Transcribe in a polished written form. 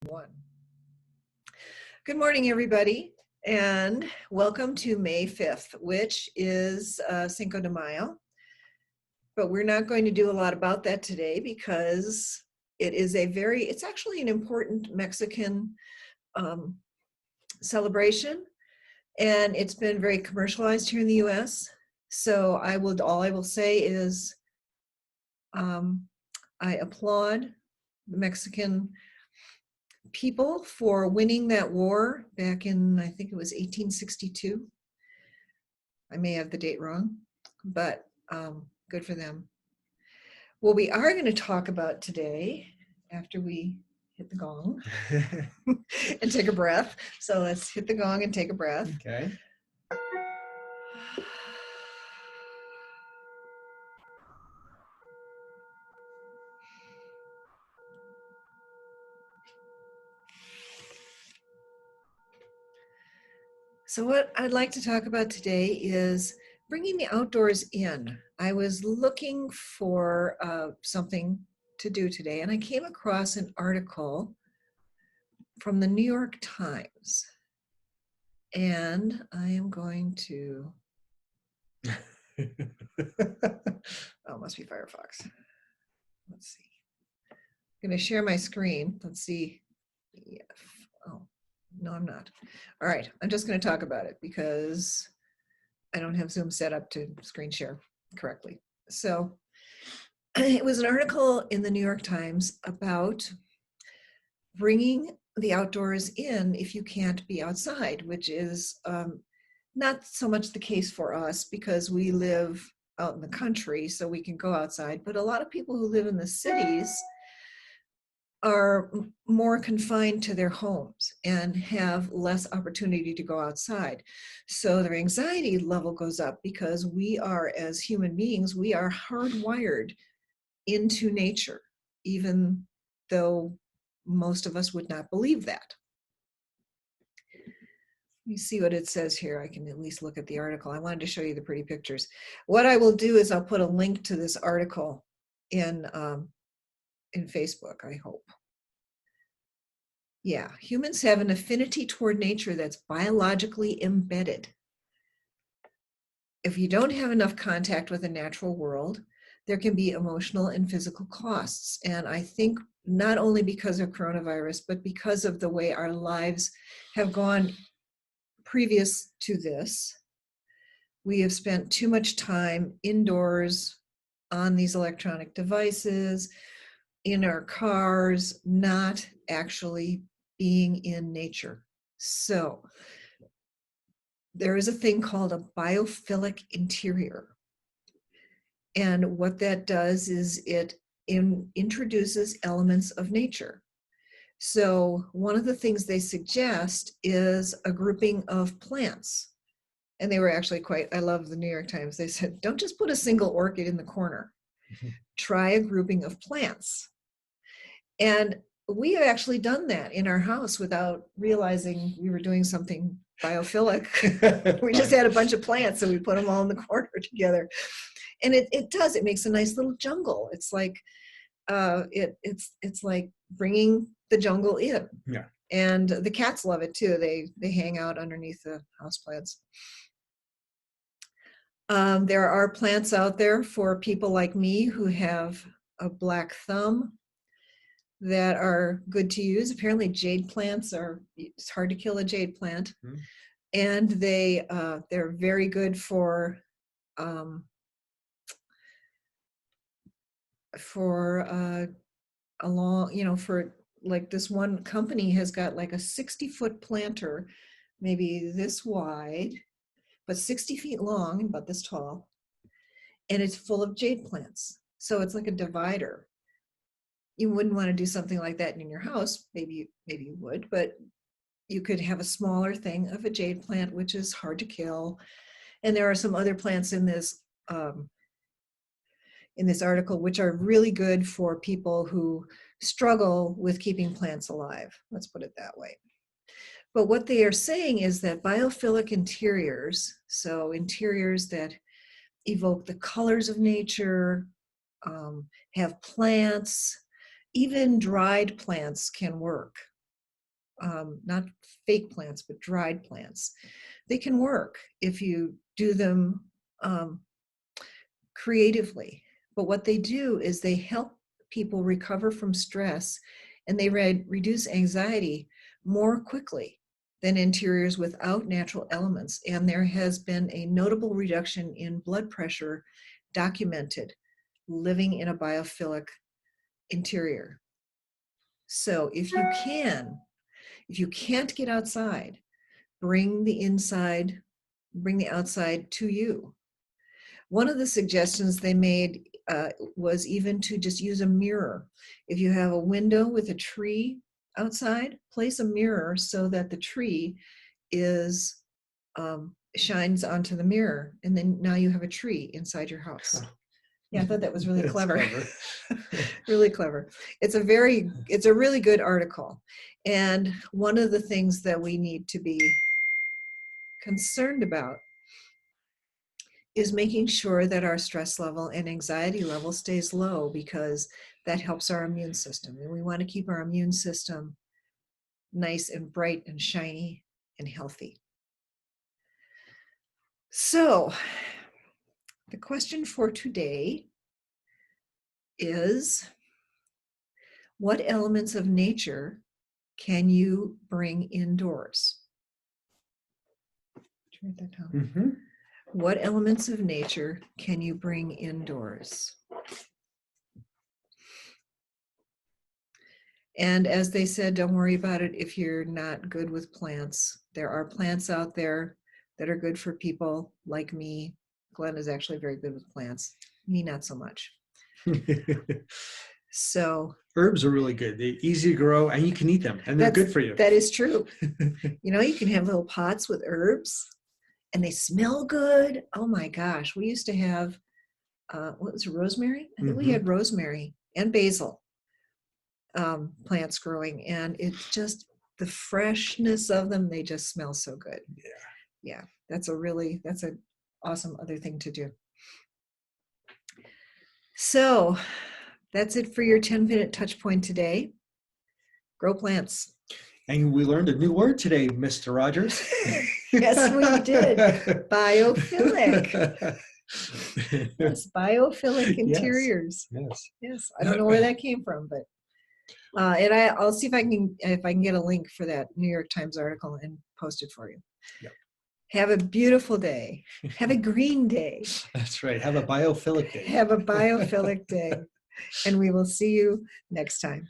One. Good morning, everybody, and welcome to May 5th, which is Cinco de Mayo. But we're not going to do a lot about that today because it's actually an important Mexican celebration, and it's been very commercialized here in the US. So all I will say is I applaud the Mexican people for winning that war back in, I think it was 1862. I may have the date wrong, but good for them. What we are going to talk about today, after we hit the gong and take a breath. So let's hit the gong and take a breath. Okay. So what I'd like to talk about today is bringing the outdoors in. I was looking for something to do today, and I came across an article from the New York Times. And I am going to, oh, it must be Firefox. Let's see. I'm going to share my screen. Let's see. Oh, no, I'm not. All right, I'm just going to talk about it because I don't have Zoom set up to screen share correctly. So it was an article in the New York Times about bringing the outdoors in if you can't be outside, which is not so much the case for us because we live out in the country, so we can go outside. But a lot of people who live in the cities are more confined to their homes and have less opportunity to go outside. So their anxiety level goes up because we are, as human beings, we are hardwired into nature, even though most of us would not believe that. Let me see what it says here. I can at least look at the article. I wanted to show you the pretty pictures. What I will do is I'll put a link to this article in Facebook, I hope. Yeah, humans have an affinity toward nature that's biologically embedded. If you don't have enough contact with the natural world, there can be emotional and physical costs. And I think not only because of coronavirus, but because of the way our lives have gone previous to this, we have spent too much time indoors on these electronic devices, in our cars, not actually being in nature. So there is a thing called a biophilic interior. And what that does is it introduces elements of nature. So one of the things they suggest is a grouping of plants. And they were actually I love the New York Times. They said, don't just put a single orchid in the corner. Try a grouping of plants. And we have actually done that in our house without realizing we were doing something biophilic. We just had a bunch of plants and we put them all in the corner together. And it makes a nice little jungle. It's like, it's like bringing the jungle in. Yeah. And the cats love it too. They hang out underneath the houseplants. There are plants out there for people like me who have a black thumb that are good to use. Apparently jade plants it's hard to kill a jade plant. Mm-hmm. And they're very good for for like this one company has got like a 60-foot planter, maybe this wide, but 60 feet long and about this tall. And it's full of jade plants. So it's like a divider. You wouldn't want to do something like that in your house. Maybe you would, but you could have a smaller thing of a jade plant, which is hard to kill. And there are some other plants in this article which are really good for people who struggle with keeping plants alive. Let's put it that way. But what they are saying is that biophilic interiors, so interiors that evoke the colors of nature, have plants, even dried plants can work. not fake plants, but dried plants. They can work if you do them creatively. But what they do is they help people recover from stress, and they reduce anxiety more quickly than interiors without natural elements. And there has been a notable reduction in blood pressure documented living in a biophilic interior. So if you can't get outside, bring the outside to you. One of the suggestions they made was even to just use a mirror. If you have a window with a tree outside, place a mirror so that the tree shines onto the mirror, and then now you have a tree inside your house. Yeah, I thought that was really clever. Really clever. It's a really good article. And one of the things that we need to be concerned about is making sure that our stress level and anxiety level stays low, because that helps our immune system. And we want to keep our immune system nice and bright and shiny and healthy. So the question for today is, what elements of nature can you bring indoors? Did you write that down? Mm-hmm. What elements of nature can you bring indoors? And as they said, don't worry about it if you're not good with plants. There are plants out there that are good for people like me. Glenn is actually very good with plants. Me, not so much. So herbs are really good. They're easy to grow, and you can eat them, and they're good for you. That is true. You can have little pots with herbs, and they smell good. Oh my gosh. We used to have, what was it, rosemary? I think we had rosemary and basil plants growing, and it's just the freshness of them. They just smell so good. Yeah. That's an awesome other thing to do. So that's it for your 10-minute touch point today. Grow plants. And we learned a new word today, Mr. Rogers. Yes, we did. Biophilic. Yes, biophilic interiors. Yes. I don't know where that came from, but and I'll see if I can get a link for that New York Times article and post it for you. Yep. Have a beautiful day. Have a green day. That's right. Have a biophilic day. Have a biophilic day. And we will see you next time.